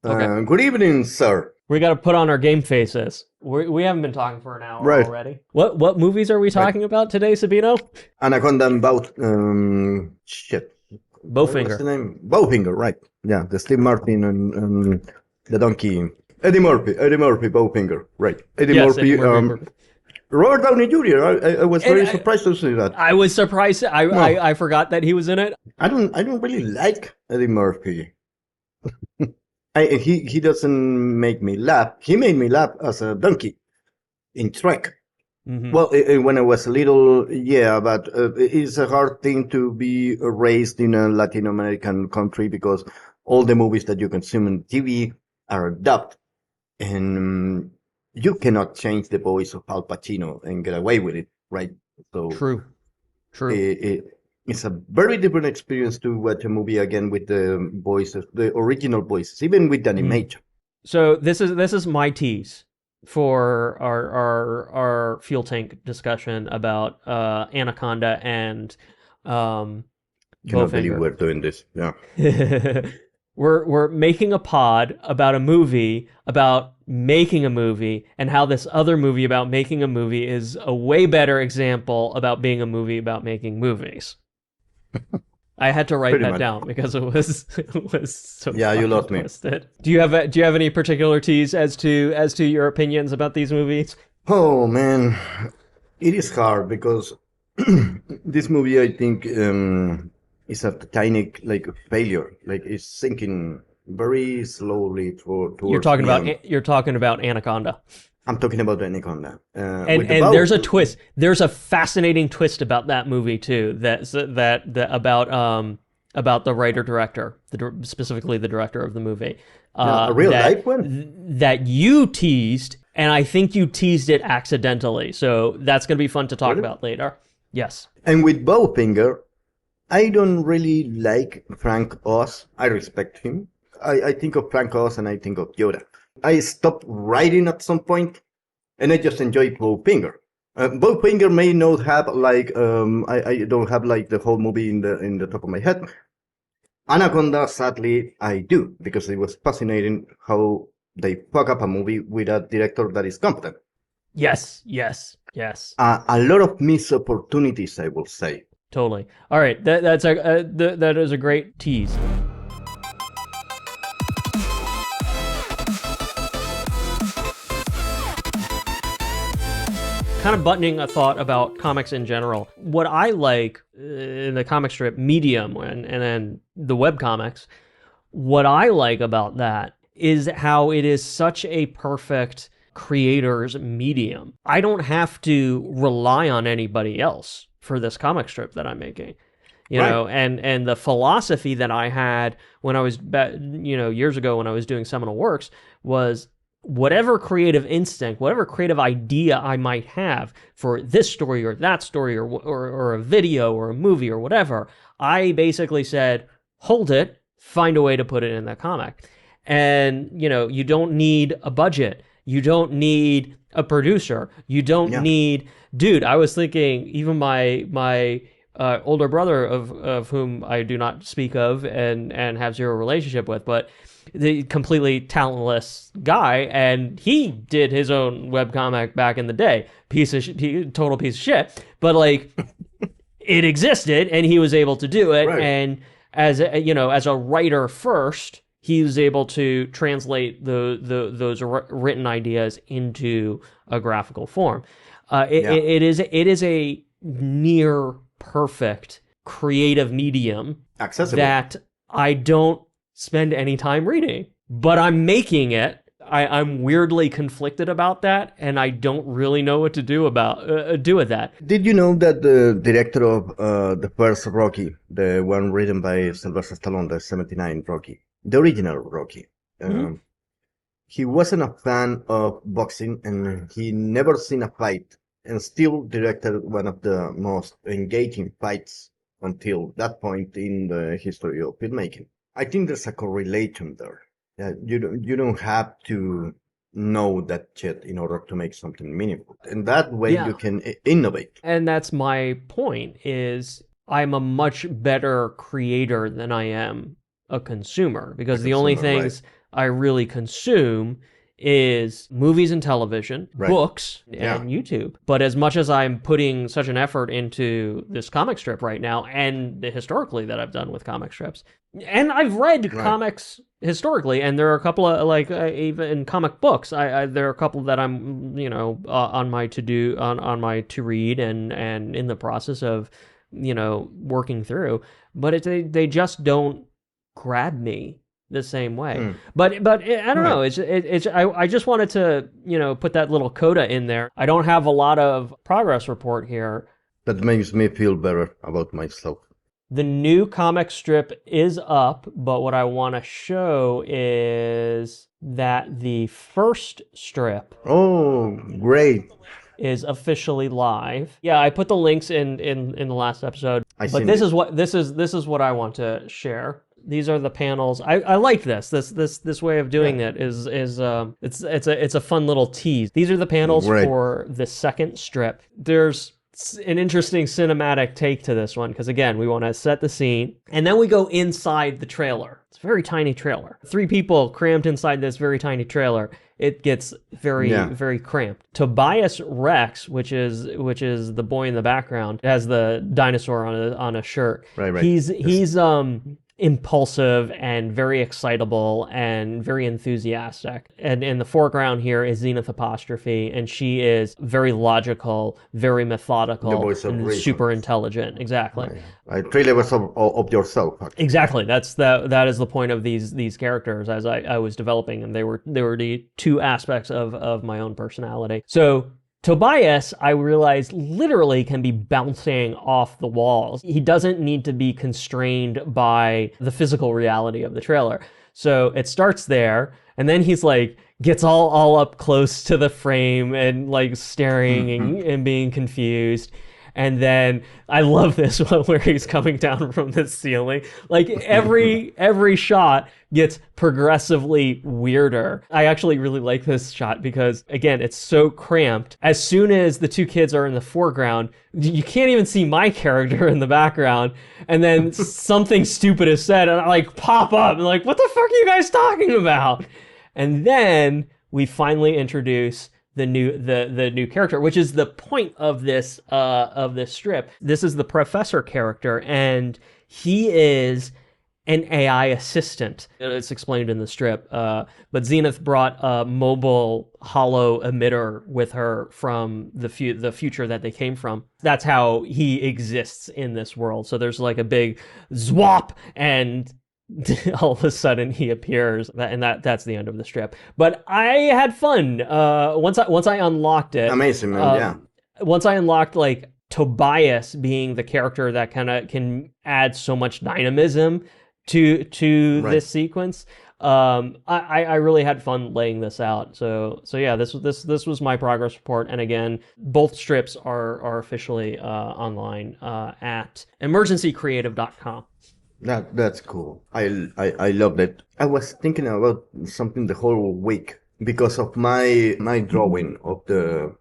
Okay. Good evening, sir. We got to put on our game faces. We haven't been talking for an hour Right. already. What movies are we talking about today, Sabino? Anaconda and shit. What was the Bowfinger. name? Bowfinger, right. Yeah, the Steve Martin and the donkey. Eddie Murphy, Bowfinger, right. Eddie Yes, Murphy, Eddie Murphy. Robert Downey Jr. I was And very surprised to see that. I was surprised. No, I forgot that he was in it. I don't really like Eddie Murphy. He doesn't make me laugh. He made me laugh as a donkey in Trek. Mm-hmm. Well, when I was little, yeah, but it's a hard thing to be raised in a Latin American country because all the movies that you consume on TV are dubbed, and you cannot change the voice of Al Pacino and get away with it, right? So True. it's a very different experience to watch a movie again with the voices, the original voices, even with the animation. So this is my tease for our fuel tank discussion about Anaconda and Cannot believe Bowfinger. we're doing this. Yeah. We're making a pod about a movie about making a movie and how this other movie about making a movie is a way better example about being a movie about making movies. I had to write Pretty that much. down because it was so Yeah, you lost me. twisted. Do you have any particular tease as to your opinions about these movies? Oh man, it is hard because this movie, I think, is a titanic like failure. Like it's sinking very slowly towards You're talking the about end. you're talking about Anaconda. I'm talking about the Anaconda. And With the there's a bow. twist. There's a fascinating twist about that movie too. That about the writer director, specifically the director of the movie. Yeah, a real life one. That you teased, and I think you teased it accidentally. So that's going to be fun to talk Really? about later. Yes. And with Bowfinger, I don't really like Frank Oz. I respect him. I think of Frank Oz and I think of Yoda. I stopped writing at some point, and I just enjoy Bowfinger. Bowfinger may not have like I don't have like the whole movie in the top of my head. Anaconda, sadly, I do because it was fascinating how they fuck up a movie with a director that is competent. Yes. Yes. Yes. A lot of missed opportunities, I will say. Totally. All right. That is a great tease. Kind of buttoning a thought about comics in general. What I like in the comic strip medium and then the webcomics, what I like about that is how it is such a perfect creator's medium. I don't have to rely on anybody else for this comic strip that I'm making. You Right. know, and the philosophy that I had when I was, years ago when I was doing Seminal Works was whatever creative instinct, whatever creative idea I might have for this story or that story or a video or a movie or whatever, I basically said, hold it, find a way to put it in that comic. And, you don't need a budget. You don't need a producer. You don't need, dude, I was thinking even my older brother of whom I do not speak of and have zero relationship with, but the completely talentless guy, and he did his own webcomic back in the day. Total piece of shit, but like it existed, and he was able to do it. Right. And as a writer first, he was able to translate those written ideas into a graphical form. It is a near perfect creative medium Accessible. that I don't spend any time reading, but I'm making it. I'm weirdly conflicted about that, and I don't really know what to do with that. Did you know that the director of the first Rocky, the one written by Sylvester Stallone, the 79 Rocky, the original Rocky, he wasn't a fan of boxing and he never seen a fight and still directed one of the most engaging fights until that point in the history of filmmaking. I think there's a correlation there. You don't have to know that shit in order to make something meaningful. And that way you can innovate. And that's my point is I'm a much better creator than I am a consumer because the only things I really consume is movies and television, Right. books, Yeah. and YouTube. But as much as I'm putting such an effort into this comic strip right now, and historically that I've done with comic strips, and I've read Right. comics historically, and there are a couple of like even comic books. There are a couple that I'm on my to read and in the process of working through, but they just don't grab me the same way. But I don't know. It's I just wanted to put that little coda in there. I don't have a lot of progress report here. That makes me feel better about myself. The new comic strip is up, but what I want to show is that the first strip Oh, great. is officially live. Yeah, I put the links in the last episode. But this is what I want to share. These are the panels. I like this way of doing it is it's a fun little tease. These are the panels for the second strip. There's an interesting cinematic take to this one because again, we want to set the scene and then we go inside the trailer. It's a very tiny trailer. 3 people crammed inside this very tiny trailer. It gets very cramped. Tobias Rex, which is the boy in the background, has the dinosaur on a shirt. Right. He's impulsive and very excitable and very enthusiastic. And in the foreground here is Zenith Apostrophe, and she is very logical, very methodical, and super intelligent. Exactly. Right. Trailers of yourself. Actually. Exactly. That is the point of these characters as I was developing, and they were the 2 aspects of my own personality. So Tobias, I realized, literally can be bouncing off the walls. He doesn't need to be constrained by the physical reality of the trailer. So it starts there, and then he's like, gets all up close to the frame and like staring and being confused. And then I love this one where he's coming down from the ceiling. Like every shot gets progressively weirder. I actually really like this shot because again, it's so cramped. As soon as the 2 kids are in the foreground, you can't even see my character in the background. And then something stupid is said and I like pop up and like, what the fuck are you guys talking about? And then we finally introduce the new character, which is the point of this strip. This is the professor character, and he is an AI assistant. It's explained in the strip, but Zenith brought a mobile hollow emitter with her from the future that they came from. That's how he exists in this world. So there's like a big zwap, and all of a sudden he appears, and that's the end of the strip. But I had fun once I unlocked it. Amazing, man. Yeah. Once I unlocked like Tobias being the character that kind of can add so much dynamism to this sequence, I really had fun laying this out. So yeah, this was my progress report. And again, both strips are officially online at emergencycreative.com. That's cool. I loved it. I was thinking about something the whole week because of my drawing of the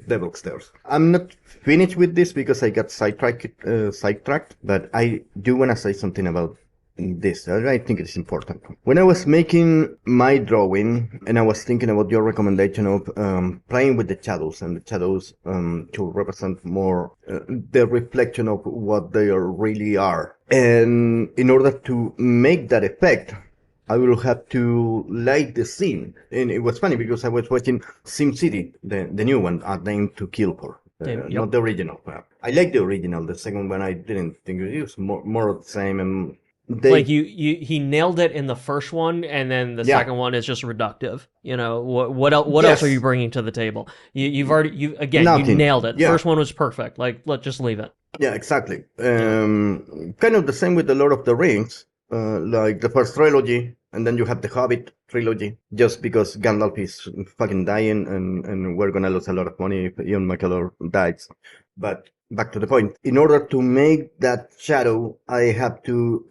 Devil Stairs. I'm not finished with this because I got sidetracked, but I do want to say something about this. I think it's important. When I was making my drawing and I was thinking about your recommendation of playing with the shadows and the shadows to represent more the reflection of what they really are. And in order to make that effect, I will have to light the scene. And it was funny because I was watching SimCity, the new one, named to Kill For. Not the original. I like the original. The second one I didn't think it was more of the same. And he nailed it in the first one, and then the second one is just reductive. What else are you bringing to the table? You nailed it. The first one was perfect. Let's just leave it. Yeah, exactly. Kind of the same with the Lord of the Rings, like the first trilogy, and then you have the Hobbit trilogy. Just because Gandalf is fucking dying, and we're gonna lose a lot of money if Ian McKellen dies. But back to the point. In order to make that shadow, I have to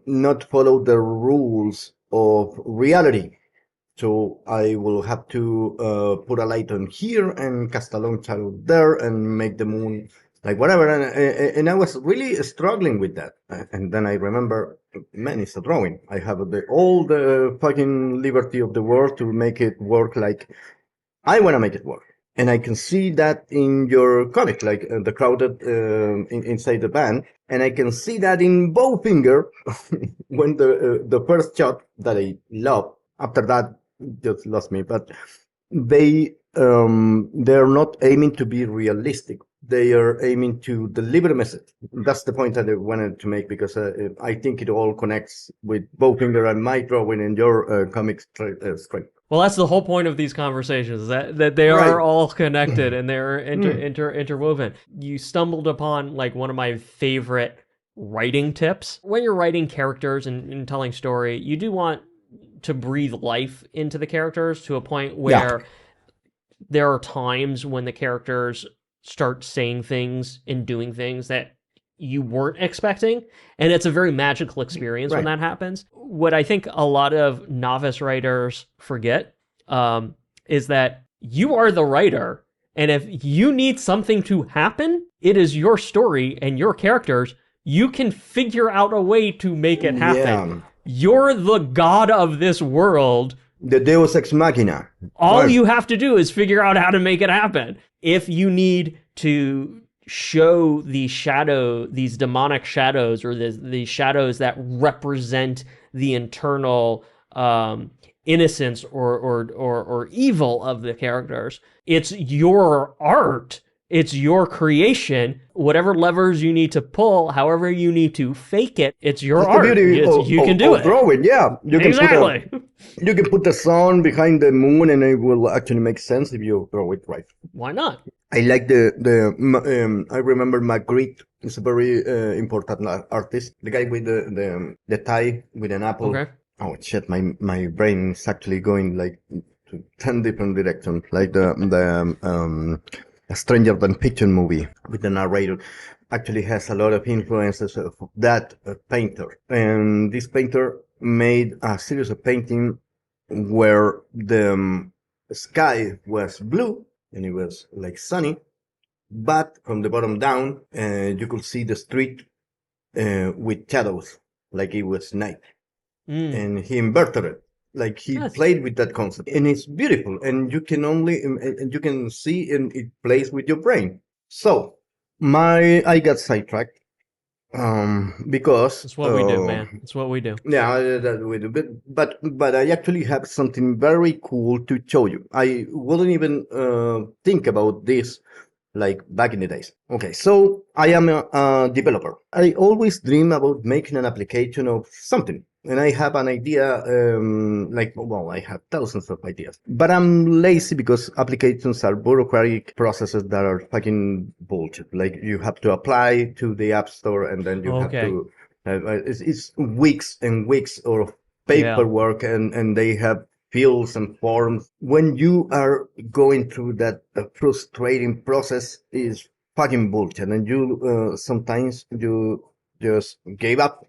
not follow the rules of reality. So I will have to put a light on here and cast a long shadow there and make the moon like whatever. And I was really struggling with that. And then I remember man, it's a drawing. I have all the fucking liberty of the world to make it work like I want to make it work. And I can see that in your comic, like the crowded inside the band. And I can see that in Bowfinger, when the first shot that I love, after that just lost me, but they're not aiming to be realistic. They are aiming to deliver a message. That's the point that I wanted to make, because I think it all connects with Bowfinger and my drawing and your comic strength. Well, that's the whole point of these conversations, that they are all connected and they're interwoven. You stumbled upon like one of my favorite writing tips. When you're writing characters and telling story, you do want to breathe life into the characters to a point where there are times when the characters start saying things and doing things that you weren't expecting, and it's a very magical experience when that happens. What I think a lot of novice writers forget is that you are the writer, and if you need something to happen, it is your story and your characters. You can figure out a way to make it happen. You're the god of this world. The Deus Ex Machina. All you have to do is figure out how to make it happen. If you need to show these demonic shadows, or the shadows that represent the internal innocence or evil of the characters, it's your art. It's your creation. Whatever levers you need to pull, however you need to fake it, it's your art. You can do it. Drawing, yeah. You can put the sun behind the moon, and it will actually make sense if you draw it right. Why not? I like I remember Magritte. It's a very important artist. The guy with the tie with an apple. Okay. Oh shit! My brain is actually going like to 10 different directions. Like a Stranger Than Fiction movie with the narrator actually has a lot of influences of that painter. And this painter made a series of painting where the sky was blue and it was like sunny, but from the bottom down, you could see the street with shadows, like it was night. And he inverted it. Like he played with that concept, and it's beautiful, and you can see, and it plays with your brain. So I got sidetracked because it's what we do, man. It's what we do. Yeah, that we do. But I actually have something very cool to show you. I wouldn't even think about this like back in the days. Okay, so I am a developer. I always dream about making an application of something. And I have an idea, I have thousands of ideas. But I'm lazy because applications are bureaucratic processes that are fucking bullshit. Like, you have to apply to the App Store, and then you have to... it's weeks and weeks of paperwork, and they have fields and forms. When you are going through that frustrating process, is fucking bullshit. And you sometimes you just gave up.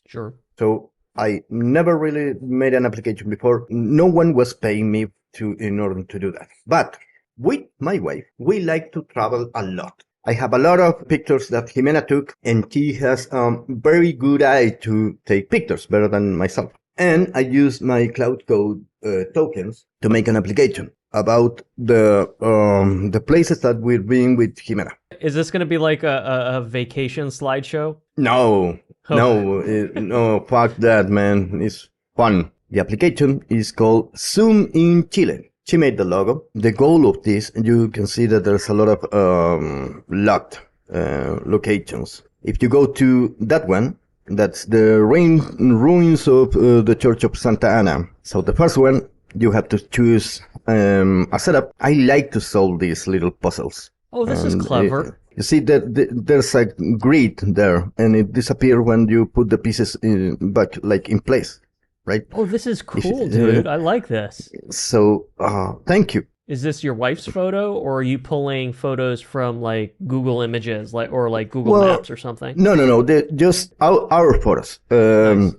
Sure. So... I never really made an application before. No one was paying me in order to do that. But with my wife, we like to travel a lot. I have a lot of pictures that Jimena took, and she has a very good eye to take pictures, better than myself. And I use my Cloud Code tokens to make an application about the places that we're being with Jimena. Is this going to be like a vacation slideshow? No. No, fuck that, man. It's fun. The application is called Zoom in Chile. She made the logo. The goal of this, you can see that there's a lot of locked locations. If you go to that one, that's the ruins of the Church of Santa Ana. So the first one, you have to choose a setup. I like to solve these little puzzles. Oh, this is clever. You see that there's a grid there, and it disappears when you put the pieces back, like in place, right? Oh, this is cool, dude. I like this. So, thank you. Is this your wife's photo, or are you pulling photos from like Google Images, or Google Maps or something? No. They're just our photos. Nice.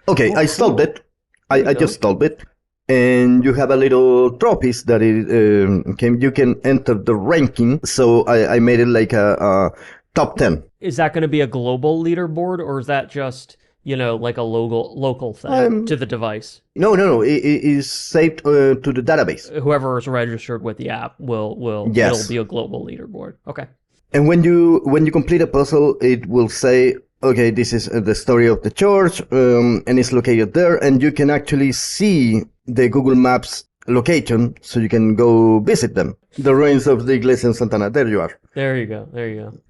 Okay, I solved it. I just solved it. And you have a little trophies that you can enter the ranking. So I made it like a top 10. Is that going to be a global leaderboard, or is that just like a local thing to the device. No. It is saved to the database. Whoever is registered with the app will Yes. it'll be a global leaderboard. Okay. And when you complete a puzzle, it will say, okay, this is the story of the church, and it's located there, and you can actually see the Google Maps location, so you can go visit them. The ruins of the Iglesia en Santana. There you are. There you go.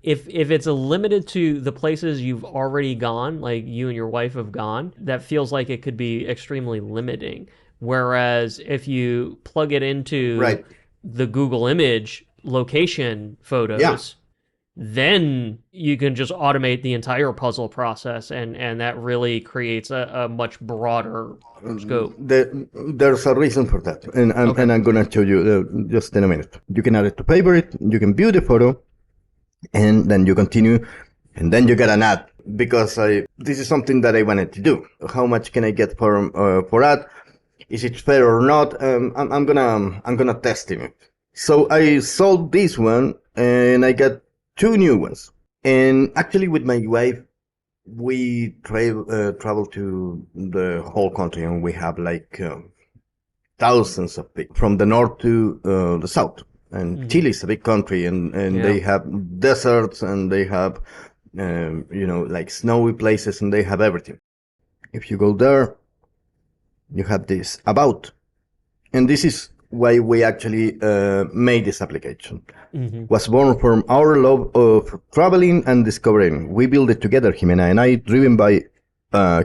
If it's limited to the places you've already gone, like you and your wife have gone, that feels like it could be extremely limiting. Whereas if you plug it into the Google image location photos, then you can just automate the entire puzzle process, and that really creates a much broader scope. There's a reason for that, and I'm gonna show you just in a minute. You can add it to favorite, you can view the photo, and then you continue, and then you get an ad, because this is something that I wanted to do. How much can I get for ad? Is it fair or not? I'm gonna test it. So I sold this one, and I got 2 new ones. And actually, with my wife, we travel to the whole country, and we have like thousands of people from the north to the south. And Chile is a big country, and they have deserts, and they have like snowy places, and they have everything. If you go there, you have this about, and this is why we actually made this application. Was born from our love of traveling and discovering. We built it together, Jimena and I, driven by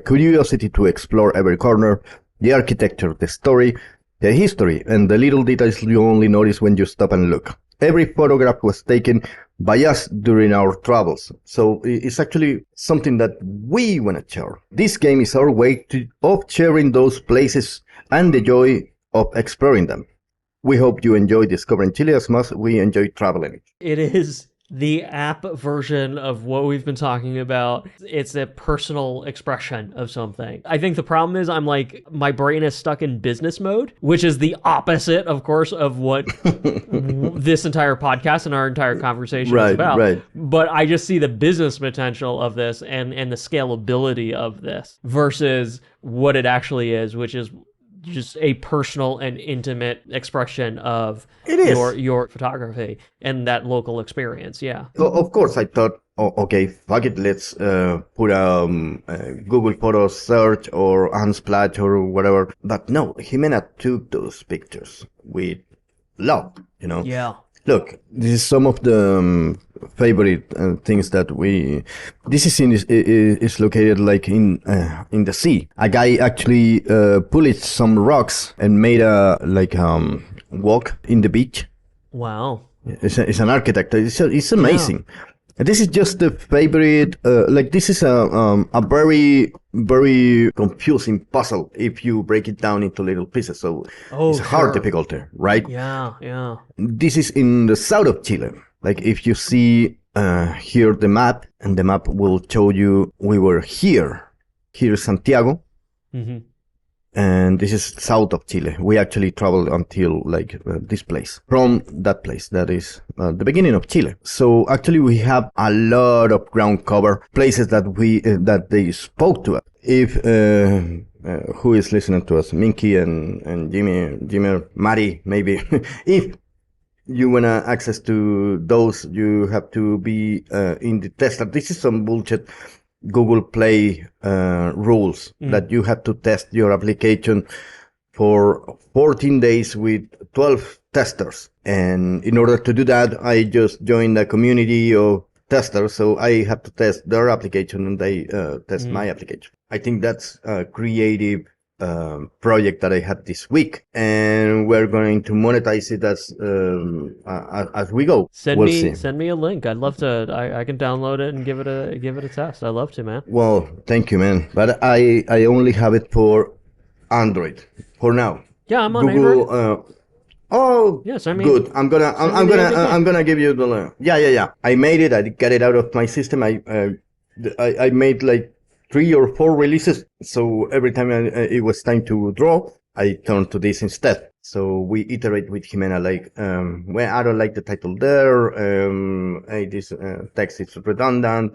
curiosity to explore every corner, the architecture, the story, the history, and the little details you only notice when you stop and look. Every photograph was taken by us during our travels, so it's actually something that we want to share. This game is our way of sharing those places and the joy of exploring them. We hope you enjoy discovering Chile as much as we enjoy traveling. It is the app version of what we've been talking about. It's a personal expression of something. I think the problem is my brain is stuck in business mode, which is the opposite, of course, of what this entire podcast and our entire conversation is about. Right. But I just see the business potential of this and the scalability of this versus what it actually is, which is just a personal and intimate expression of your photography and that local experience. Yeah. Of course, I thought, okay, fuck it, let's put a Google Photos search or Unsplash or whatever. But no, Jimena took those pictures with love, Yeah. Look, this is some of the favorite things that this is located like in the sea. A guy actually pulled some rocks and made a walk in the beach. Wow. It's an architect. It's amazing. Yeah. This is just the favorite. This is a very, very confusing puzzle if you break it down into little pieces. So it's a hard difficulty, right? Yeah. This is in the south of Chile. Like if you see here the map, and the map will show you we were here. Here is Santiago. Mm-hmm. And this is south of Chile. We actually traveled until this place. From that place, that is the beginning of Chile. So actually we have a lot of ground cover, places that they spoke to us. If who is listening to us, Minky and Jimmy, Mari, maybe. If you wanna access to those, you have to be in the tester. This is some bullshit Google Play rules that you have to test your application for 14 days with 12 testers. And in order to do that, I just joined a community of testers. So I have to test their application, and they test my application. I think that's a creative project that I had this week, and we're going to monetize it as we go. Send me a link. I'd love to. I can download it and give it a test. I'd love to, man. Well, thank you, man. But I only have it for Android for now. Yeah, I'm on Google. Yes, I mean, good. I'm gonna give you the link. Yeah. I made it. I got it out of my system. I made 3 or 4 releases, so every time it was time to draw, I turned to this instead. So we iterate with Jimena like, well, I don't like the title there. Hey, this text is redundant.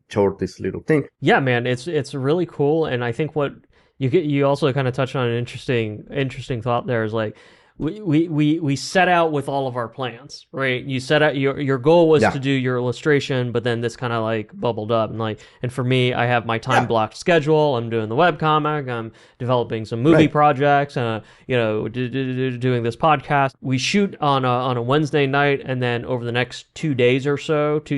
Short this little thing. Yeah, man, it's really cool, and I think what you also kind of touched on an interesting thought there is like we set out with all of our plans, right? You set out your goal was to do your illustration, but then this kind of like bubbled up, and for me, I have my time blocked schedule. I'm doing the webcomic, I'm developing some movie projects, doing this podcast. We shoot on a Wednesday night, and then over the next 2 days or so, 2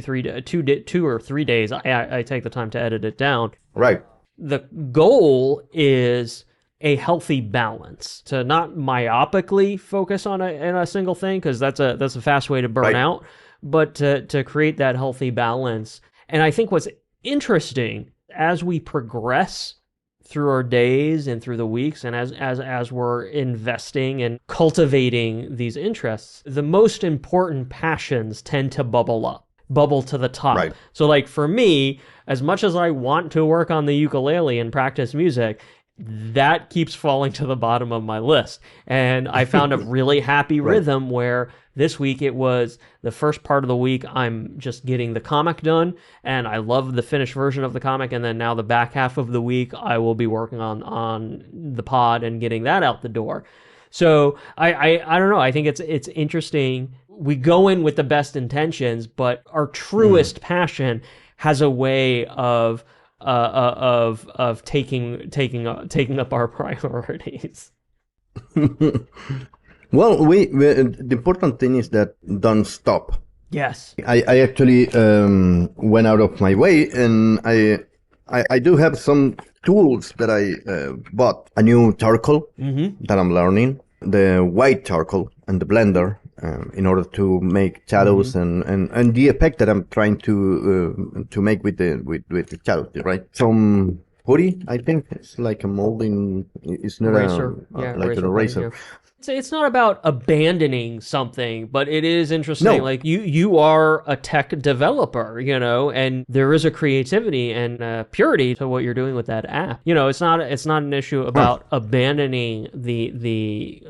or 3 days, I take the time to edit it down. Right. The goal is a healthy balance, to not myopically focus on a single thing, because that's a fast way to burn out, but to create that healthy balance. And I think what's interesting as we progress through our days and through the weeks, and as we're investing and cultivating these interests, the most important passions tend to bubble to the top. Right. So like for me, as much as I want to work on the ukulele and practice music, that keeps falling to the bottom of my list. And I found a really happy rhythm where this week it was the first part of the week I'm just getting the comic done, and I love the finished version of the comic, and then now the back half of the week I will be working on the pod and getting that out the door. So I don't know, I think it's interesting. We go in with the best intentions, but our truest passion has a way of taking up our priorities. Well, the important thing is that don't stop. Yes. I actually went out of my way, and I do have some tools that I bought. A new charcoal that I'm learning, the white charcoal and the blender, in order to make shadows and the effect that I'm trying to make with the shadows, right? Some hoodie, I think it's like a molding. It's not like an eraser. It's not about abandoning something, but it is interesting. No. Like you are a tech developer, and there is a creativity and purity to what you're doing with that app. It's not an issue about abandoning the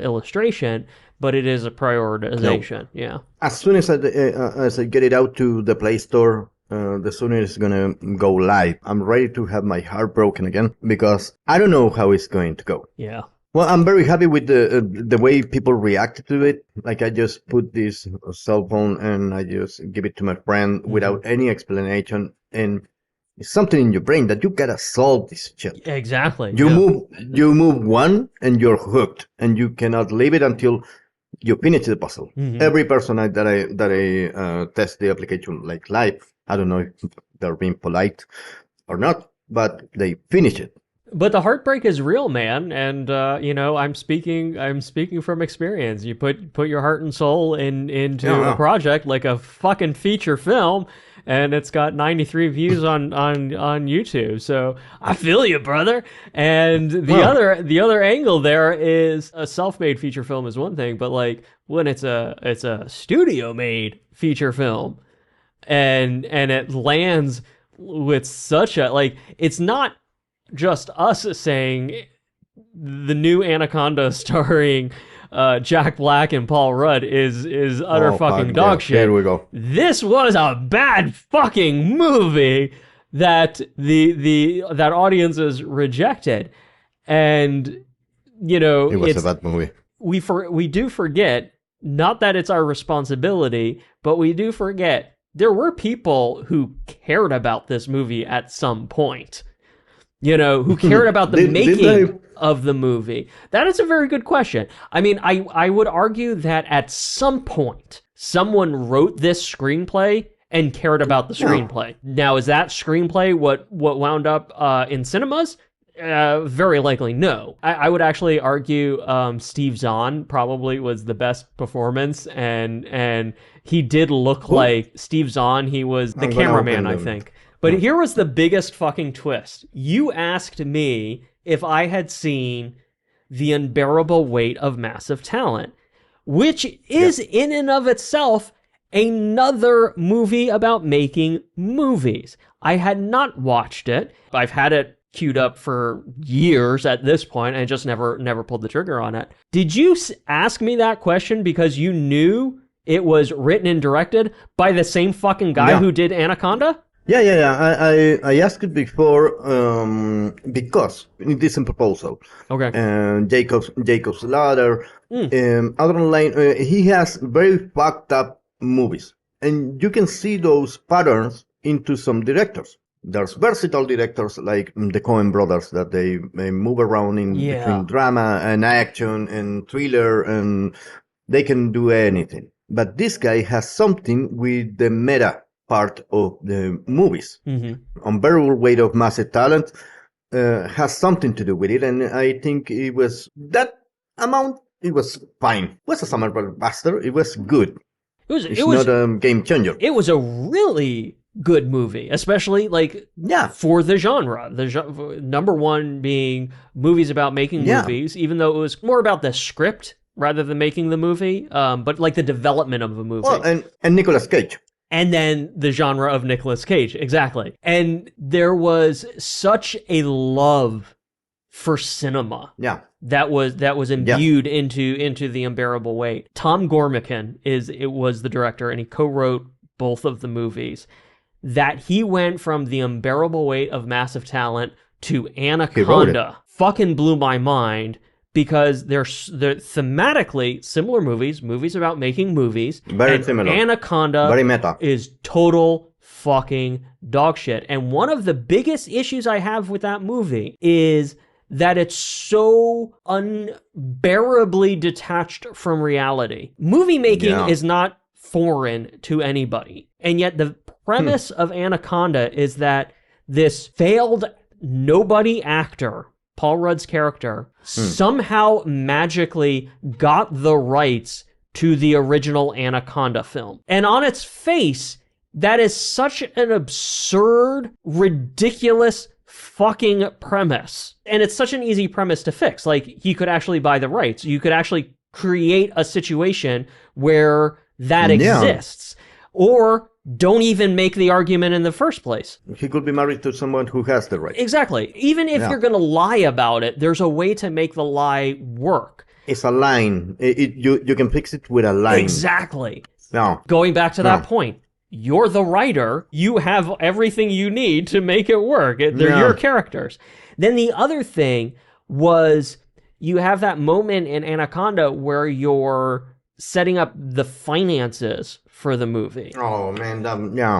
illustration, but it is a prioritization. No. Yeah. As soon as I get it out to the Play Store, the sooner it's gonna go live. I'm ready to have my heart broken again, because I don't know how it's going to go. Yeah. Well, I'm very happy with the way people reacted to it. Like, I just put this cell phone and I just give it to my friend without any explanation, and it's something in your brain that you gotta solve this shit. Exactly. You move one and you're hooked, and you cannot leave it until you finish the puzzle. Every person that I test the application like live, I don't know if they're being polite or not, but they finish it. But the heartbreak is real, man, and I'm speaking from experience. You put your heart and soul into a project like a fucking feature film, and it's got 93 views on YouTube. So I feel you, brother. And the other angle there is a self-made feature film is one thing, but like when it's a studio-made feature film, and it lands with such a, like, it's not just us saying the new Anaconda starring Jack Black and Paul Rudd is utter fucking dog shit. Here we go. This was a bad fucking movie that that audiences rejected, and it was a bad movie. We do forget, not that it's our responsibility, but we do forget there were people who cared about this movie at some point. Who cared about the making of the movie? That is a very good question. I mean, I would argue that at some point, someone wrote this screenplay and cared about the screenplay. Now, is that screenplay what wound up in cinemas? Very likely no. I would actually argue Steve Zahn probably was the best performance, and he did look like Steve Zahn. He was the cameraman, I think. But here was the biggest fucking twist. You asked me if I had seen The Unbearable Weight of Massive Talent, which is in and of itself another movie about making movies. I had not watched it. I've had it queued up for years at this point and just never pulled the trigger on it. Did you ask me that question because you knew it was written and directed by the same fucking guy who did Anaconda? Yeah. I asked it before because in this proposal. Okay. Jacob's Ladder. Other line, he has very fucked up movies, and you can see those patterns into some directors. There's versatile directors like the Coen brothers that they move around in between drama and action and thriller, and they can do anything. But this guy has something with the meta part of the movies. Unbearable Weight of Massive Talent has something to do with it, and I think it was that amount. It was fine. It was a summer blockbuster. It was good. It was not a game changer. It was a really good movie, especially for the genre. Number one being movies about making movies, even though it was more about the script rather than making the movie, but like the development of a movie. Well, and Nicolas Cage. And then the genre of Nicolas Cage, exactly. And there was such a love for cinema. That was imbued into The Unbearable Weight. Tom Gormican was the director, and he co-wrote both of the movies. That he went from The Unbearable Weight of Massive Talent to Anaconda fucking blew my mind, because they're thematically similar movies about making movies. Very similar. Anaconda very meta. Is total fucking dog shit. And one of the biggest issues I have with that movie is that it's so unbearably detached from reality. Movie making is not foreign to anybody. And yet the premise of Anaconda is that this failed nobody actor, Paul Rudd's character, somehow magically got the rights to the original Anaconda film. And on its face, that is such an absurd, ridiculous fucking premise. And it's such an easy premise to fix. Like, he could actually buy the rights. You could actually create a situation where that exists. Or don't even make the argument in the first place. He could be married to someone who has the rights. Exactly. Even if you're going to lie about it, there's a way to make the lie work. It's a line. You can fix it with a line. Exactly. No. Going back to that point, you're the writer. You have everything you need to make it work. They're your characters. Then the other thing was, you have that moment in Anaconda where you're setting up the finances for the movie. Oh, man.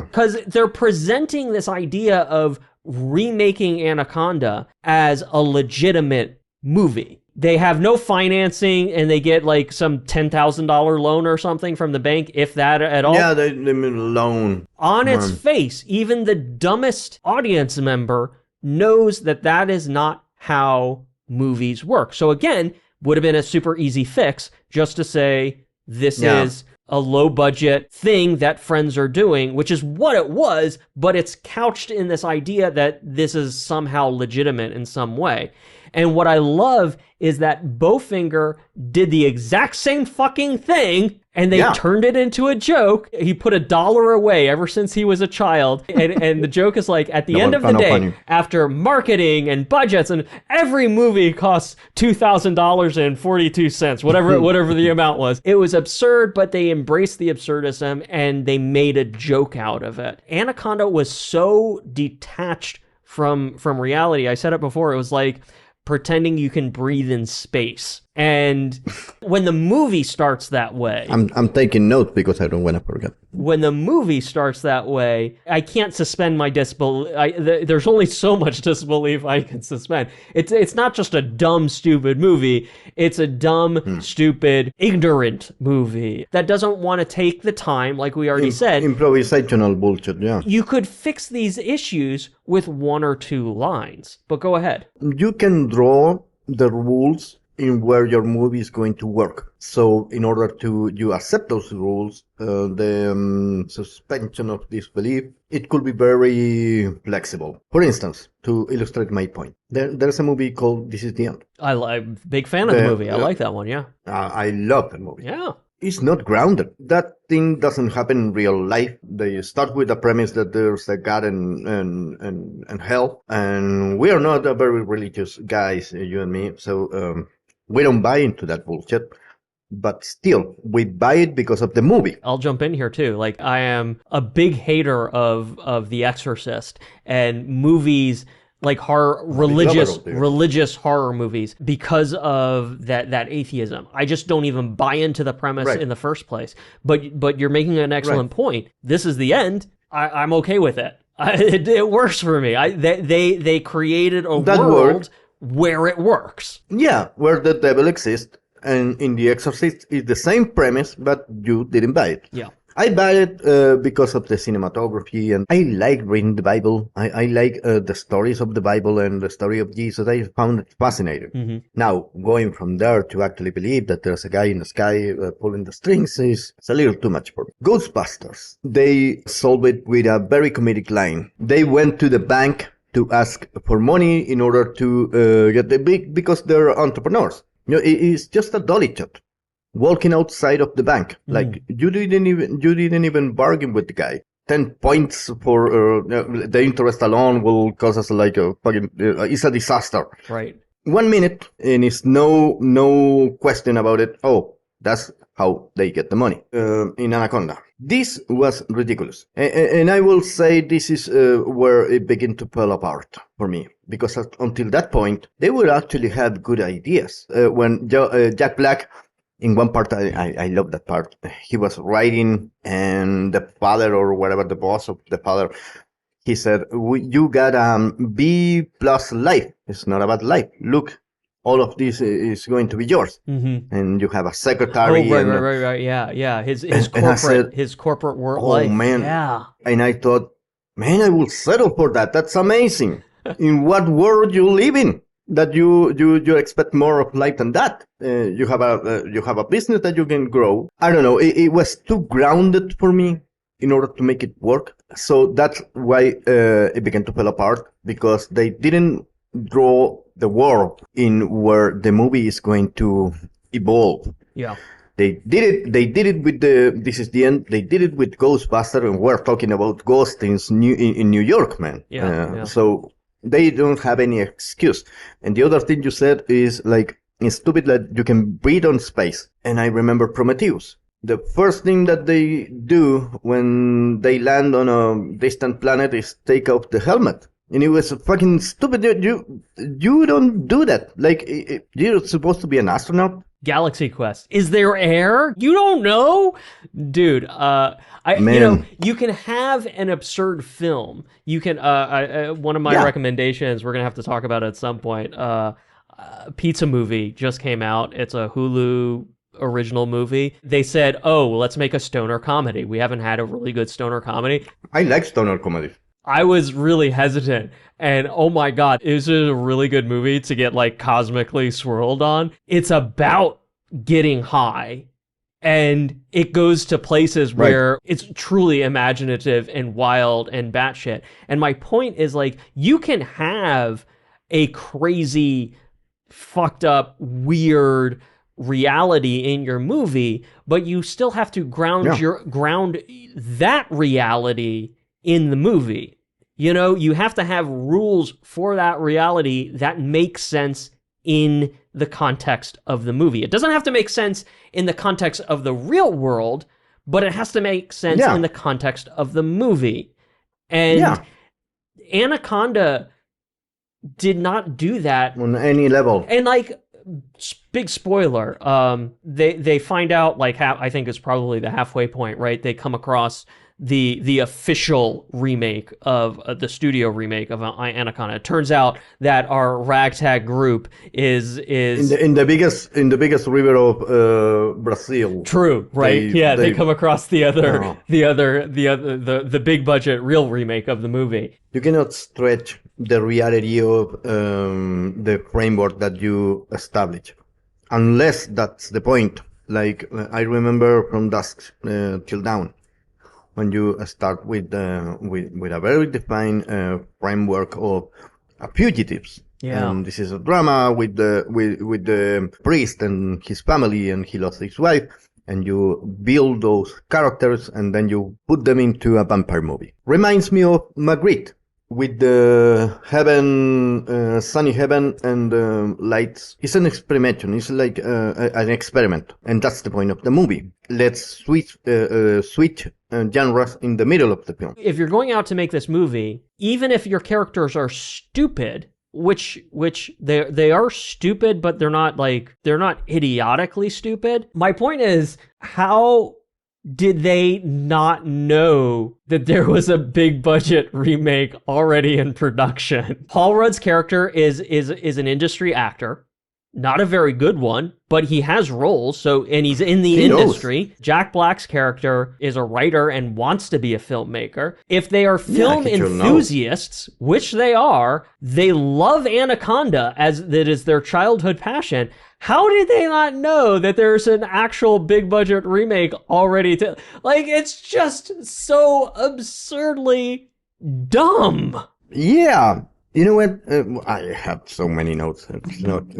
Because they're presenting this idea of remaking Anaconda as a legitimate movie. They have no financing, and they get like some $10,000 loan or something from the bank, if that at all. Yeah, they made a loan. On its face, even the dumbest audience member knows that that is not how movies work. So again, would have been a super easy fix just to say, this is a low-budget thing that friends are doing, which is what it was, but it's couched in this idea that this is somehow legitimate in some way. And what I love is that Bowfinger did the exact same fucking thing, and they turned it into a joke. He put $1 away ever since he was a child. And the joke is like, at the end of the day, after marketing and budgets, and every movie costs $2,000.42, whatever the amount was. It was absurd, but they embraced the absurdism, and they made a joke out of it. Anaconda was so detached from reality. I said it before, it was like pretending you can breathe in space. And when the movie starts that way... I'm taking notes because I don't want to forget. When the movie starts that way, I can't suspend my disbelief. There's only so much disbelief I can suspend. It's not just a dumb, stupid movie. It's a dumb, stupid, ignorant movie that doesn't want to take the time, like we already said. Improvisational bullshit, yeah. You could fix these issues with 1 or 2 lines. But go ahead. You can draw the rules in where your movie is going to work. So in order to you accept those rules, the suspension of disbelief, it could be very flexible. For instance, to illustrate my point, there's a movie called This Is the End. I'm a big fan of the movie. I like that one, yeah. I love the movie. Yeah. is not grounded. That thing doesn't happen in real life. They start with the premise that there's a God and hell, and we are not a very religious guys, you and me, so we don't buy into that bullshit. But still, we buy it because of the movie. I'll jump in here too. Like, I am a big hater of The Exorcist and movies like horror, religious horror movies because of that atheism. I just don't even buy into the premise in the first place. But you're making an excellent point. This is the end. I'm okay with it. It works for me. They created a world where it works. Yeah, where the devil exists. And in The Exorcist, it's the same premise, but you didn't buy it. Yeah. I buy it because of the cinematography, and I like reading the Bible. I like the stories of the Bible and the story of Jesus. I found it fascinating. Mm-hmm. Now, going from there to actually believe that there's a guy in the sky pulling the strings is a little too much for me. Ghostbusters, they solved it with a very comedic line. They went to the bank to ask for money in order to get the big, because they're entrepreneurs. You know, it's just a dolly shot. Walking outside of the bank, like you didn't even bargain with the guy. 10 points for the interest alone will cause us like a fucking. It's a disaster. Right. 1 minute, and it's no question about it. Oh, that's how they get the money in Anaconda. This was ridiculous, and I will say this is where it began to fall apart for me, because until that point they would actually have good ideas. When Jack Black. In one part, I love that part. He was writing, and the father, or whatever, the boss of the father, he said, you got B+ life. It's not about life. Look, all of this is going to be yours. Mm-hmm. And you have a secretary. Oh, right. Yeah. His corporate work life. Oh, man. Yeah. And I thought, man, I will settle for that. That's amazing. In what world you live in? That you expect more of life than that. You have a business that you can grow. I don't know. It was too grounded for me in order to make it work. So that's why it began to fall apart, because they didn't draw the world in where the movie is going to evolve. Yeah. They did it with This Is the End. They did it with Ghostbusters, and we're talking about ghosts in New York, man. Yeah. So. They don't have any excuse. And the other thing you said is like, it's stupid that you can breathe on space. And I remember Prometheus. The first thing that they do when they land on a distant planet is take off the helmet. And it was fucking stupid. You don't do that. Like, you're supposed to be an astronaut. Galaxy Quest. Is there air? You don't know? Dude, you can have an absurd film. You can, one of my recommendations, we're going to have to talk about it at some point, Pizza Movie just came out. It's a Hulu original movie. They said, let's make a stoner comedy. We haven't had a really good stoner comedy. I like stoner comedy. I was really hesitant, and oh my god, it was a really good movie to get like cosmically swirled on. It's about getting high, and it goes to places where it's truly imaginative and wild and batshit. And my point is, like, you can have a crazy, fucked up, weird reality in your movie, but you still have to ground that reality in the movie. You know, you have to have rules for that reality that make sense in the context of the movie. It doesn't have to make sense in the context of the real world, but it has to make sense in the context of the movie. And Anaconda did not do that on any level. And like, big spoiler, they find out, like, I think it's probably the halfway point, right? They come across the official remake of the studio remake of Anaconda. It turns out that our ragtag group is in the biggest river of Brazil. True, right? They come across the big budget real remake of the movie. You cannot stretch the reality of the framework that you establish, unless that's the point. Like, I remember From Dusk Till Dawn, when you start with a very defined framework of fugitives. Yeah. And this is a drama with the priest and his family, and he lost his wife. and you build those characters and then you put them into a vampire movie. Reminds me of Magritte with the heaven, sunny heaven and lights. It's an experimentation. It's like an experiment, and that's the point of the movie. Let's switch genres in the middle of the film. If you're going out to make this movie, even if your characters are stupid, which they are stupid, but they're not idiotically stupid. My point is, how did they not know that there was a big budget remake already in production? Paul Rudd's character is an industry actor. Not a very good one, but he has roles, and he's in the industry. Knows. Jack Black's character is a writer and wants to be a filmmaker. If they are film enthusiasts, which they are, they love Anaconda as that is their childhood passion. How did they not know that there's an actual big budget remake already? It's just so absurdly dumb. Yeah. You know what? I have so many notes.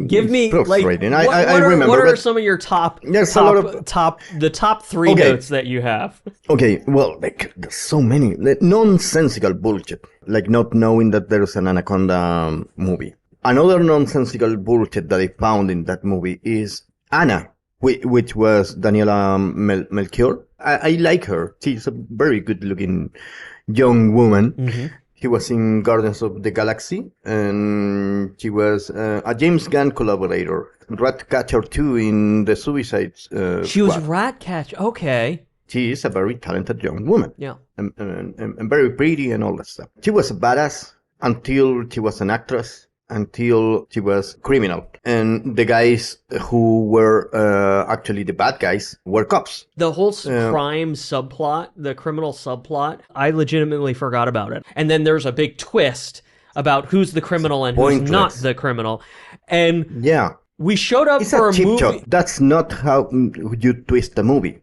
Give me frustrating. I remember. What are some of your top three okay. notes that you have? Okay, well, there's so many nonsensical bullshit, like not knowing that there's an Anaconda movie. Another nonsensical bullshit that I found in that movie is Anna, which was Daniela Melchior. I like her. She's a very good-looking young woman. Mm-hmm. He was in Guardians of the Galaxy, and she was a James Gunn collaborator. Ratcatcher 2 in the Suicide Squad. She was Ratcatcher, okay. She is a very talented young woman. Yeah. And very pretty and all that stuff. She was a badass until she was an actress, until she was criminal. And the guys who were actually the bad guys were cops. The whole crime subplot, the criminal subplot, I legitimately forgot about it. And then there's a big twist about who's the criminal and who's not the criminal. And yeah, we showed up for a movie. Shot. That's not how you twist a movie.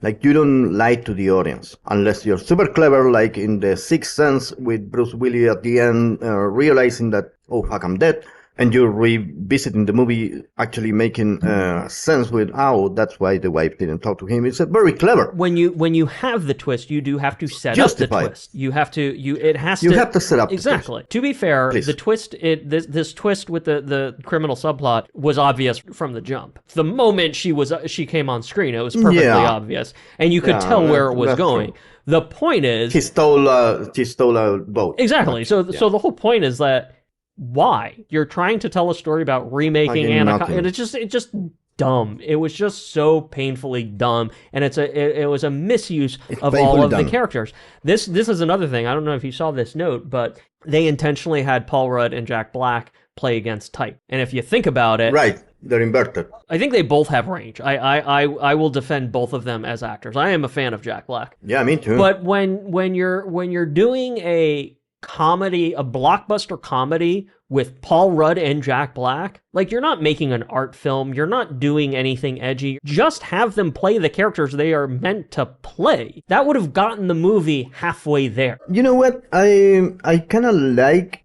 Like, you don't lie to the audience unless you're super clever, like in The Sixth Sense with Bruce Willis at the end, realizing that, oh, fuck, I'm dead. And you're revisiting the movie, actually making sense with, oh, that's why the wife didn't talk to him. It's very clever. When you have the twist, you do have to set up the twist. You have to set up exactly. The twist. To be fair, the twist, this twist with the criminal subplot was obvious from the jump. The moment she came on screen, it was perfectly obvious, and you could tell where it was going. True. The point is, she stole a boat. Exactly. So the whole point is that. Why? You're trying to tell a story about remaking Anaconda, and it's just dumb. It was just so painfully dumb, and it was a misuse of all of the characters. This is another thing. I don't know if you saw this note, but they intentionally had Paul Rudd and Jack Black play against type. And if you think about it, right, they're inverted. I think they both have range. I will defend both of them as actors. I am a fan of Jack Black. Yeah, me too. But when you're doing a comedy, a blockbuster comedy with Paul Rudd and Jack Black, like, you're not making an art film, you're not doing anything edgy, just have them play the characters they are meant to play. That would have gotten the movie halfway there. You know what, I kind of like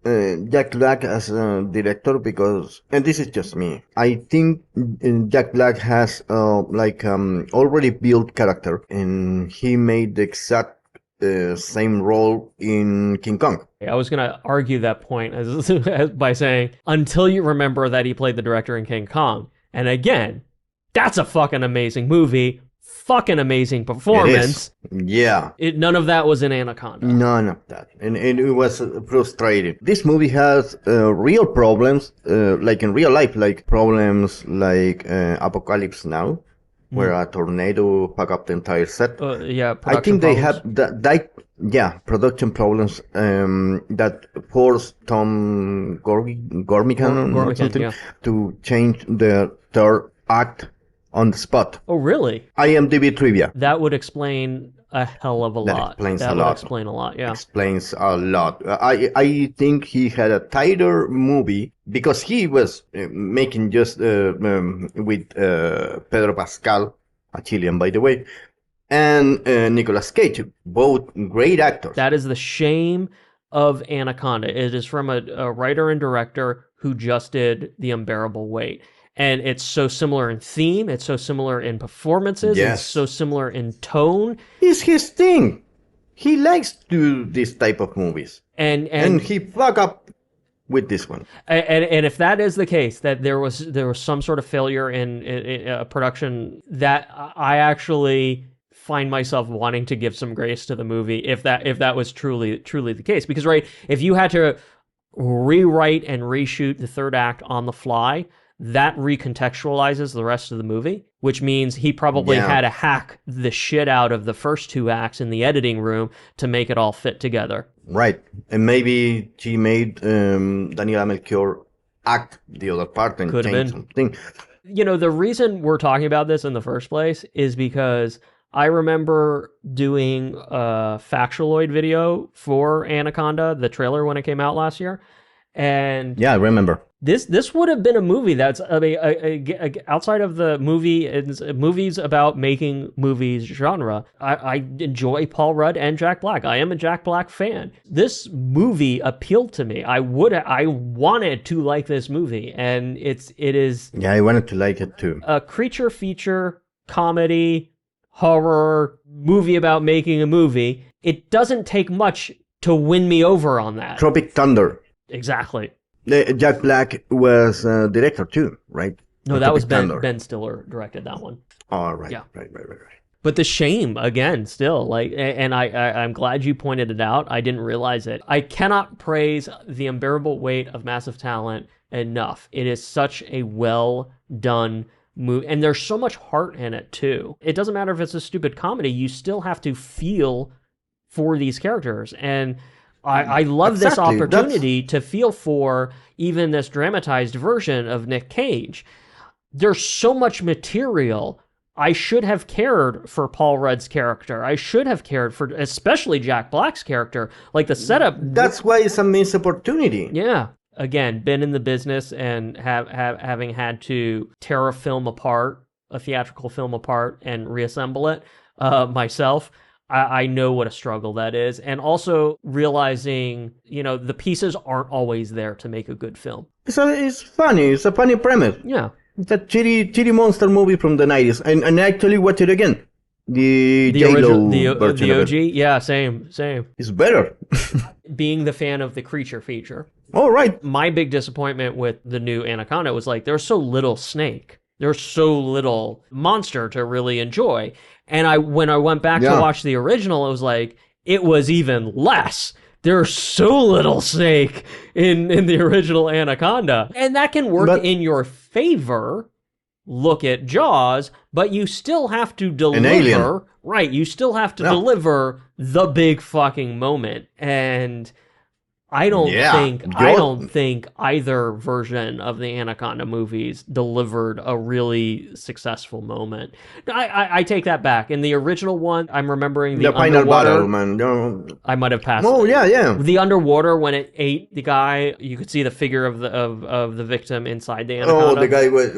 Jack Black as a director because, and this is just me, I think Jack Black has already built character, and he made the exact same role in King Kong. I was going to argue that point by saying, until you remember that he played the director in King Kong. And again, that's a fucking amazing movie, fucking amazing performance. Yeah. None of that was in Anaconda. None of that. And it was frustrating. This movie has real problems, like in real life, like problems like Apocalypse Now, where a tornado fuck up the entire set. I think they have production problems that forced Tom Gormican or something to change the third act on the spot. Oh, really? IMDb trivia. That would explain a hell of a lot. That would explain a lot, yeah. Explains a lot. I think he had a tighter movie because he was making just with Pedro Pascal, a Chilean, by the way, and Nicolas Cage, both great actors. That is the shame of Anaconda. It is from a writer and director who just did The Unbearable Weight. And it's so similar in theme, it's so similar in performances, it's Yes. so similar in tone. It's his thing. He likes to do this type of movies. And he fuck up with this one. And if that is the case, that there was some sort of failure in production, that I actually find myself wanting to give some grace to the movie if that was truly the case. Because right, if you had to rewrite and reshoot the third act on the fly, that recontextualizes the rest of the movie, which means he probably had to hack the shit out of the first two acts in the editing room to make it all fit together. Right. And maybe she made Daniela Melchior act the other part and Could have change been. something. You know, the reason we're talking about this in the first place is because I remember doing a Factualoid video for Anaconda, the trailer when it came out last year. And Yeah, I remember. this would have been a movie that's outside of the movies about making movies genre. I enjoy Paul Rudd and Jack Black. I am a Jack Black fan. This movie appealed to me. I wanted to like this movie, and it is. Yeah, I wanted to like it too. A creature feature comedy horror movie about making a movie. It doesn't take much to win me over on that. Tropic Thunder. Exactly. Jack Black was director too, right? No, that was Ben Stiller directed that one. Oh, right. Yeah. Right. But the shame, again, still, like, and I'm glad you pointed it out. I didn't realize it. I cannot praise The Unbearable Weight of Massive Talent enough. It is such a well done movie, and there's so much heart in it too. It doesn't matter if it's a stupid comedy, you still have to feel for these characters. And I love this opportunity to feel for even this dramatized version of Nick Cage. There's so much material. I should have cared for Paul Rudd's character. I should have cared for especially Jack Black's character. Like the setup. That's why it's a missed opportunity. Yeah. Again, been in the business and having had to tear a film apart, a theatrical film apart, and reassemble it myself. I know what a struggle that is. And also realizing, the pieces aren't always there to make a good film. It's funny. It's a funny premise. Yeah. It's a chitty monster movie from the 90s. And I actually watched it again. The original, version the of OG? it. Yeah, same. It's better. Being the fan of the creature feature. Oh, right. My big disappointment with the new Anaconda was like, there's so little snake. There's so little monster to really enjoy. And when I went back to watch the original, it was like, it was even less. There's so little snake in the original Anaconda. And that can work in your favor. Look at Jaws, but you still have to deliver. An Alien. Right, you still have to deliver the big fucking moment. And I don't think either version of the Anaconda movies delivered a really successful moment. I take that back. In the original one, I'm remembering the final underwater battle, man. No. I might have passed. Oh yeah. The underwater when it ate the guy, you could see the figure of the victim inside the Anaconda. Oh, the guy was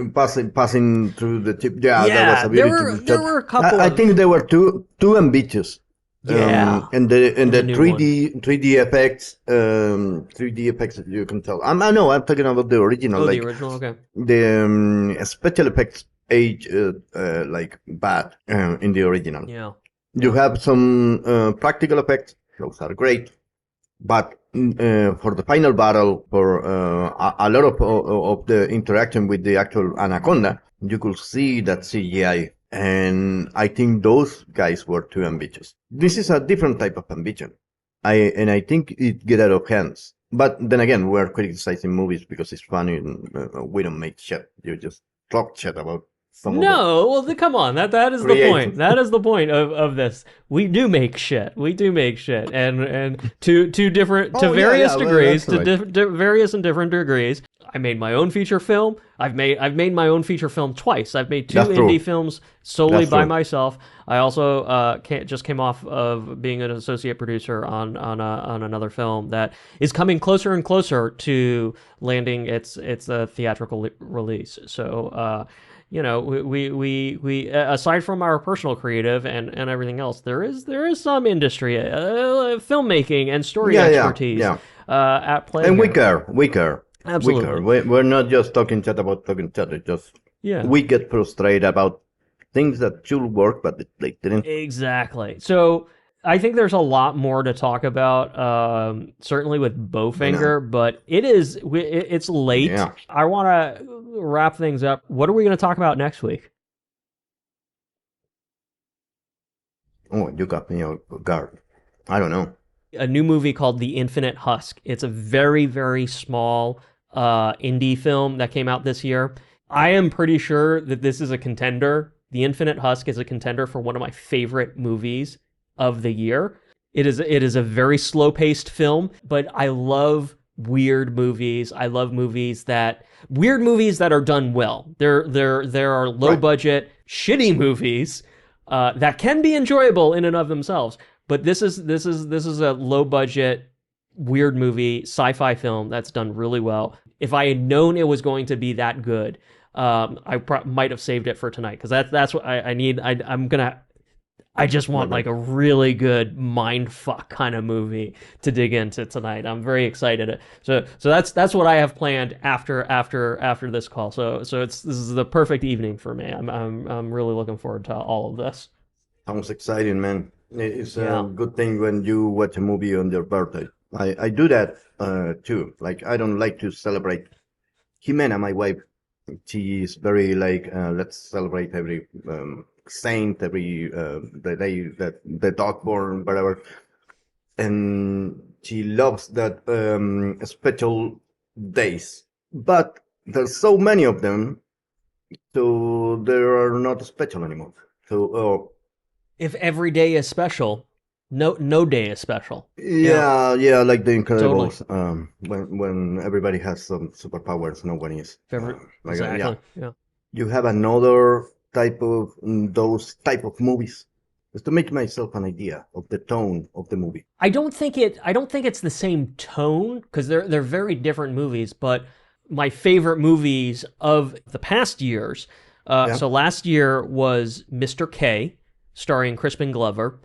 passing through the tip. Yeah, that was a beautiful there were a couple. I think there were too ambitious. Yeah, and the 3D effects, 3D effects you can tell. I know I'm talking about the original. The original, okay. The special effects age like bad in the original. Yeah, you have some practical effects; those are great. But for the final battle, for a lot of the interaction with the actual Anaconda, you could see that CGI. And I think those guys were too ambitious. This is a different type of ambition. I think it get out of hands. But then again, we're criticizing movies because it's funny and we don't make shit. You just talk shit about some come on. That is the point. That is the point of this. We do make shit. And to various degrees, various and different degrees. I made my own feature film. I've made my own feature film twice. I've made two indie films solely by myself. I also just came off of being an associate producer on another film that is coming closer and closer to landing its theatrical release. So we aside from our personal creative and everything else, there is some industry, filmmaking and story expertise at play. And here. we care. weaker. Absolutely. We're not just talking chat about talking chat. It's just Yeah. we get frustrated about things that should work, but they didn't. Exactly. So I think there's a lot more to talk about, certainly with I know. Bowfinger, but it's late. Yeah. I want to wrap things up. What are we going to talk about next week? Oh, you got me off guard. I don't know. A new movie called The Infinite Husk. It's a very, very small indie film that came out this year. I am pretty sure that this is a contender. The Infinite Husk is a contender for one of my favorite movies of the year. It is a very slow paced film, but I love weird movies. I love weird movies that are done well. There are low Right. budget shitty movies that can be enjoyable in and of themselves. But this is a low budget weird movie sci-fi film that's done really well. If I had known it was going to be that good, might have saved it for tonight because that's what I need. I just want Right. like a really good mind fuck kind of movie to dig into tonight. I'm very excited. So that's what I have planned after this call. So this is the perfect evening for me. I'm really looking forward to all of this. Sounds exciting, man. It's a Yeah. good thing when you watch a movie on your birthday. I do that too. Like I don't like to celebrate. Jimena, my wife, she is very like let's celebrate every saint, every the day that the dog born, whatever. And she loves that special days. But there's so many of them, so they are not special anymore. So If every day is special, no day is special. Yeah, yeah, like the totally. Incredibles. When everybody has some superpowers, no one is. If every Yeah, exactly. Yeah. you have another type of those type of movies. Just to make myself an idea of the tone of the movie. I don't think it's the same tone because they're very different movies, but my favorite movies of the past years. Yeah, So last year was Mr. K, starring Crispin Glover.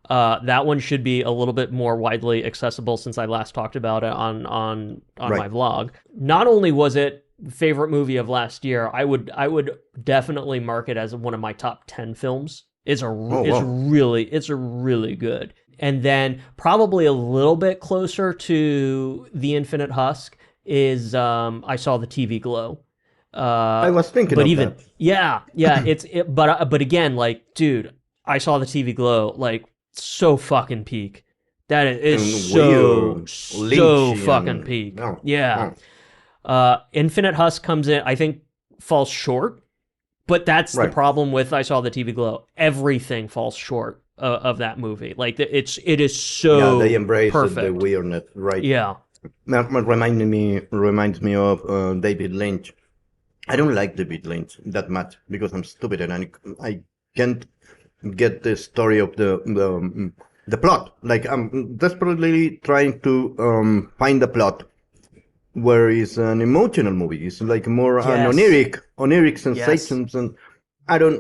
That one should be a little bit more widely accessible since I last talked about it on right. my vlog. Not only was it favorite movie of last year, I would definitely mark it as one of my top 10 films. Oh wow, It's a really good. And then probably a little bit closer to The Infinite Husk is I saw the TV Glow. I was thinking But of even that. yeah, but again, like, dude, I saw the TV Glow, like, so fucking peak. That is And so weird, so lynchy, fucking and peak. no, Yeah. no, Infinite Husk comes in, I think, falls short, but that's the right. problem with I saw the TV Glow. Everything falls short of that movie. Like it is Yeah, they so embrace the perfect. weirdness, right? Yeah. That reminds me of David Lynch. I don't like David Lynch that much because I'm stupid and I can't get the story of the plot. Like I'm desperately trying to find the plot where it's an emotional movie. It's like more an Yes. oniric Yes. sensations, and I don't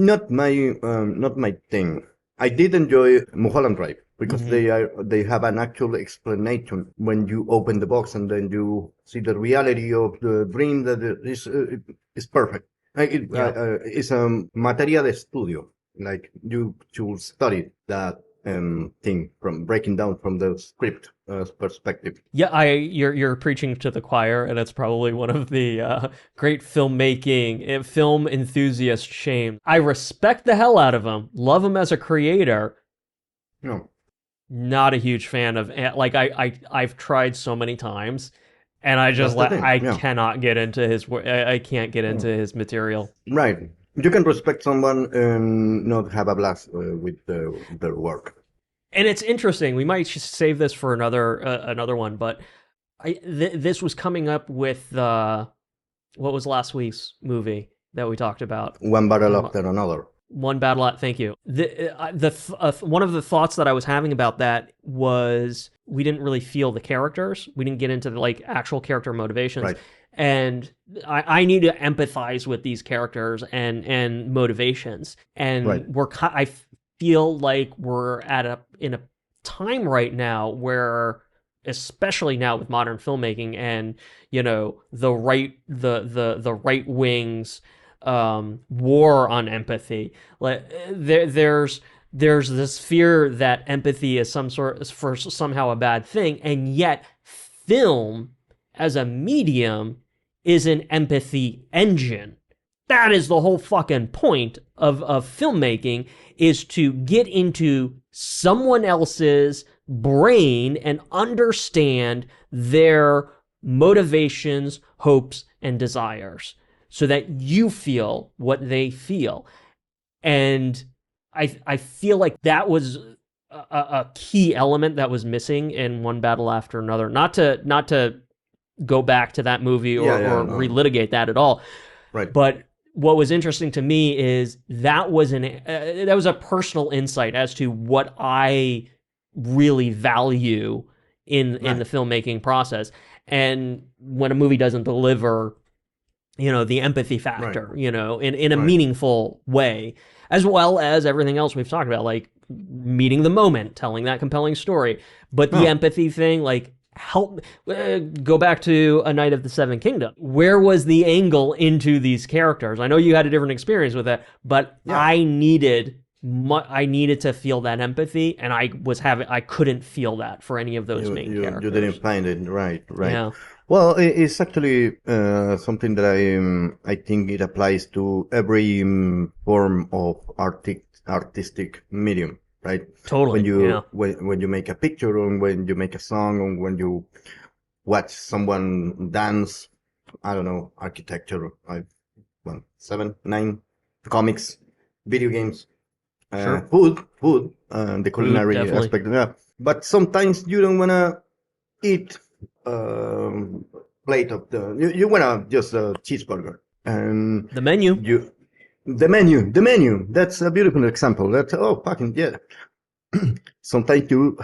not my thing. I did enjoy Mulholland Drive because Hmm. they have an actual explanation when you open the box and then you see the reality of the dream that is perfect. Yeah. It's a materia de estudio. Like you should study that thing from breaking down from the script perspective. Yeah, you're preaching to the choir, and it's probably one of the great filmmaking, film enthusiast shame. I respect the hell out of him, love him as a creator. No, Not a huge fan of like I've tried so many times, and that's the thing. I Yeah. cannot get into his I can't get into his material. Right. You can respect someone and not have a blast with their work. And it's interesting. We might just save this for another one, but this was coming up with what was last week's movie that we talked about? One battle Um, after another. One battle at. Thank you. One of the thoughts that I was having about that was we didn't really feel the characters. We didn't get into the like actual character motivations, Right. and I need to empathize with these characters and motivations. Right. And I feel like we're in a time right now where especially now with modern filmmaking and the right wing's war on empathy. Like there's this fear that empathy is somehow a bad thing, and yet film as a medium is an empathy engine. That is the whole fucking point of filmmaking, is to get into someone else's brain and understand their motivations, hopes, and desires so that you feel what they feel. And I feel like that was a key element that was missing in One Battle After Another. Not to go back to that movie or relitigate that at all. Right. But what was interesting to me is that was a personal insight as to what I really value in the filmmaking process. And when a movie doesn't deliver, the empathy factor, in a meaningful way, as well as everything else we've talked about, like meeting the moment, telling that compelling story. But the empathy thing, like, go back to A Night of the Seven Kingdoms. Where was the angle into these characters? I know you had a different experience with it, but I needed to feel that empathy, and I couldn't feel that for any of those main characters. You didn't find it, right? Yeah. Well, it's actually something that I think it applies to every form of artistic medium. Right? Totally. When you make a picture, or when you make a song, or when you watch someone dance, I don't know, architecture, 7, 9, comics, video games, food, the culinary aspect. Yeah. But sometimes you don't wanna eat plate of you wanna just a cheeseburger, and the menu. The menu. That's a beautiful example. Fucking yeah. Sometimes you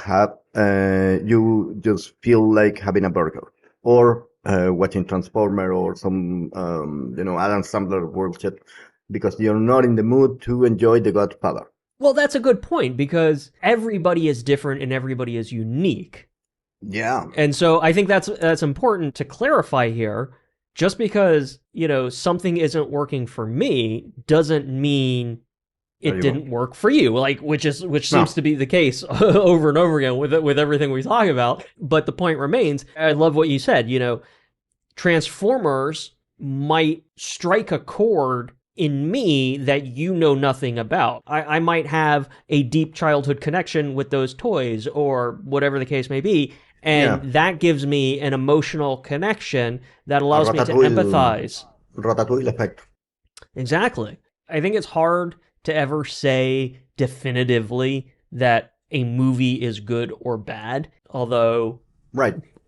just feel like having a burger, or watching Transformer, or some Adam Sandler bullshit, because you're not in the mood to enjoy The Godfather. Well, that's a good point, because everybody is different and everybody is unique. Yeah. And so I think that's important to clarify here. Just because, something isn't working for me doesn't mean it didn't work for you. Like, which seems to be the case over and over again with everything we talk about. But the point remains, I love what you said, Transformers might strike a chord in me that you know nothing about. I might have a deep childhood connection with those toys, or whatever the case may be. And that gives me an emotional connection that allows me to empathize. Ratatouille effect. Exactly. I think it's hard to ever say definitively that a movie is good or bad. Although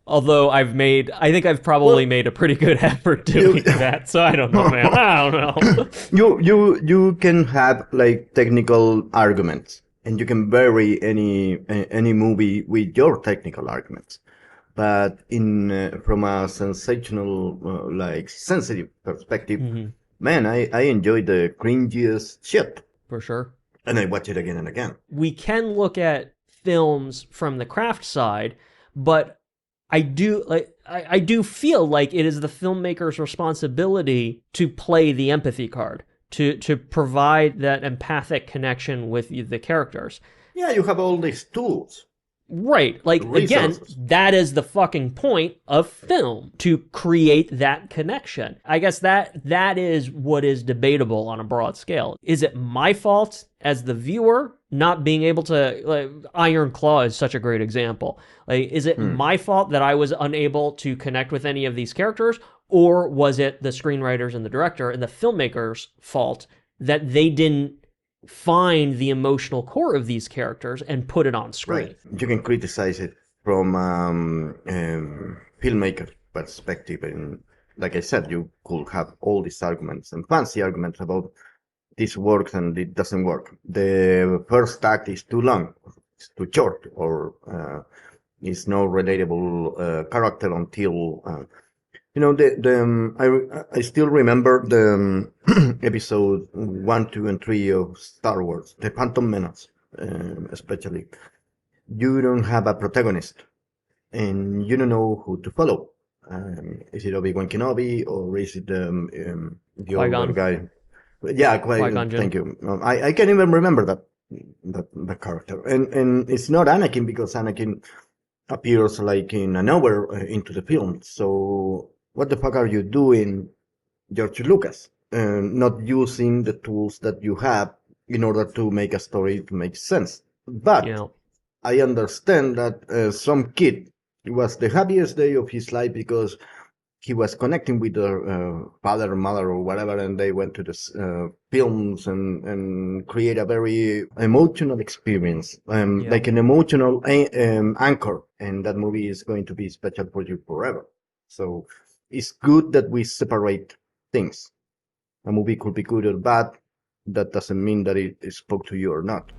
I think I've probably made a pretty good effort doing that. So I don't know, man. I don't know. You can have like technical arguments, and you can vary any movie with your technical arguments. But from a sensational, sensitive perspective, man, I enjoy the cringiest shit. For sure. And I watch it again and again. We can look at films from the craft side, but I do feel like it is the filmmaker's responsibility to play the empathy card, to provide that empathic connection with the characters. Yeah, you have all these tools. Right. Like, again, that is the fucking point of film, to create that connection. I guess that is what is debatable on a broad scale. Is it my fault as the viewer not being able to, like, Iron Claw is such a great example. Like, is it my fault that I was unable to connect with any of these characters, or was it the screenwriters and the director and the filmmaker's fault that they didn't find the emotional core of these characters and put it on screen? Right. You can criticize it from filmmaker perspective, and like I said, you could have all these arguments and fancy arguments about this works and it doesn't work. The first act is too long, it's too short, or is no relatable character until I still remember the episode 1, 2, and 3 of Star Wars, the Phantom Menace, especially. You don't have a protagonist, and you don't know who to follow. Is it Obi-Wan Kenobi or is it the older Qui-Gon. guy? Yeah, quite. Qui-Gon Jinn. Thank you. I can't even remember that character, and it's not Anakin because Anakin appears like in an hour into the film. So what the fuck are you doing, George Lucas? Not using the tools that you have in order to make a story to make sense. But Yeah. I understand that some kid, it was the happiest day of his life because he was connecting with their father or mother or whatever, and they went to the films and create a very emotional experience, Yeah. like an emotional anchor. And that movie is going to be special for you forever. So it's good that we separate things. A movie could be good or bad. That doesn't mean that it spoke to you or not.